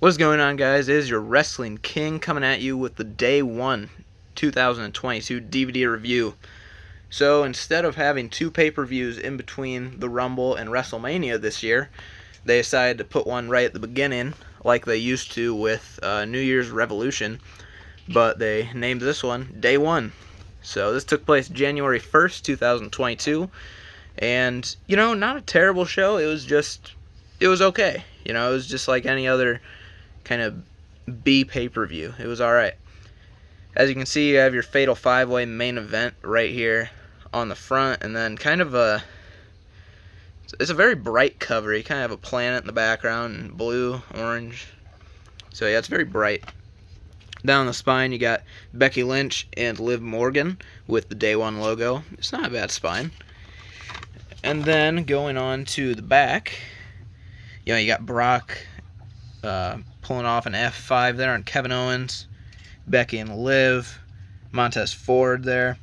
What's going on, guys? It is your Wrestling King coming at you with the Day 1 2022 DVD review. So instead of having two pay-per-views in between the Rumble and WrestleMania this year, they decided to put one right at the beginning like they used to with New Year's Revolution, but they named this one Day 1. So this took place January 1st, 2022, and, not a terrible show. It was okay. It was just like any other kind of B pay-per-view. It was alright. As you can see, you have your Fatal 5-Way main event right here on the front, and then it's a very bright cover. You kind of have a planet in the background, and blue, orange. So yeah, it's very bright. Down the spine, you got Becky Lynch and Liv Morgan with the Day 1 logo. It's not a bad spine. And then going on to the back, you got Brock pulling off an F5 there on Kevin Owens, Becky and Liv, Montez Ford there,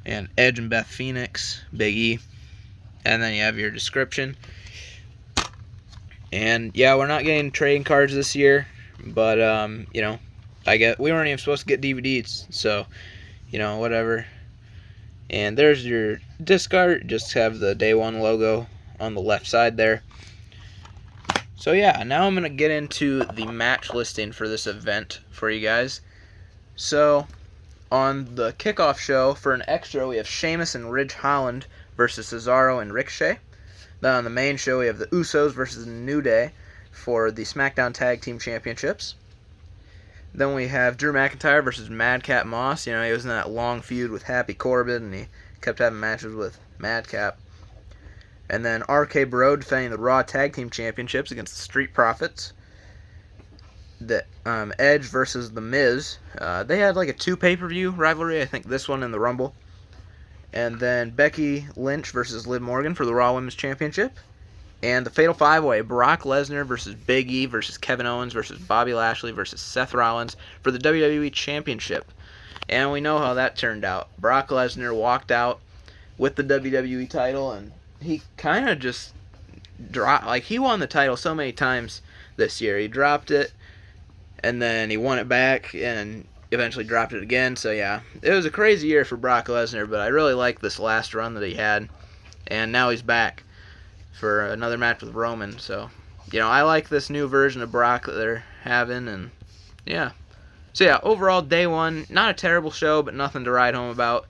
and Edge and Beth Phoenix, Big E. And then you have your description. And yeah, we're not getting trading cards this year, but we weren't even supposed to get DVDs, so whatever. And there's your disc art. Just have the Day 1 logo on the left side there. So yeah, now I'm going to get into the match listing for this event for you guys. So, on the kickoff show, for an extra, we have Sheamus and Ridge Holland versus Cesaro and Ricochet. Then on the main show, we have the Usos versus New Day for the SmackDown Tag Team Championships. Then we have Drew McIntyre versus Madcap Moss. He was in that long feud with Happy Corbin, and he kept having matches with Madcap. And then RK Bro defending the Raw Tag Team Championships against the Street Profits. The Edge versus The Miz. They had like a two pay-per-view rivalry. I think this one and the Rumble. And then Becky Lynch versus Liv Morgan for the Raw Women's Championship. And the Fatal 5-Way, Brock Lesnar versus Big E versus Kevin Owens versus Bobby Lashley versus Seth Rollins for the WWE Championship. And we know how that turned out. Brock Lesnar walked out with the WWE title, and he kind of just dropped. Like, he won the title so many times this year. He dropped it, and then he won it back, and eventually dropped it again. So yeah, it was a crazy year for Brock Lesnar, but I really like this last run that he had, and now he's back for another match with Roman. So I like this new version of Brock that they're having, and yeah. So yeah, overall, Day 1, not a terrible show, but nothing to write home about.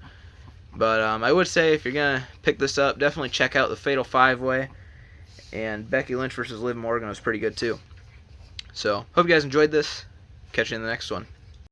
But I would say if you're going to pick this up, definitely check out the Fatal 5-Way. And Becky Lynch versus Liv Morgan was pretty good too. So, hope you guys enjoyed this. Catch you in the next one.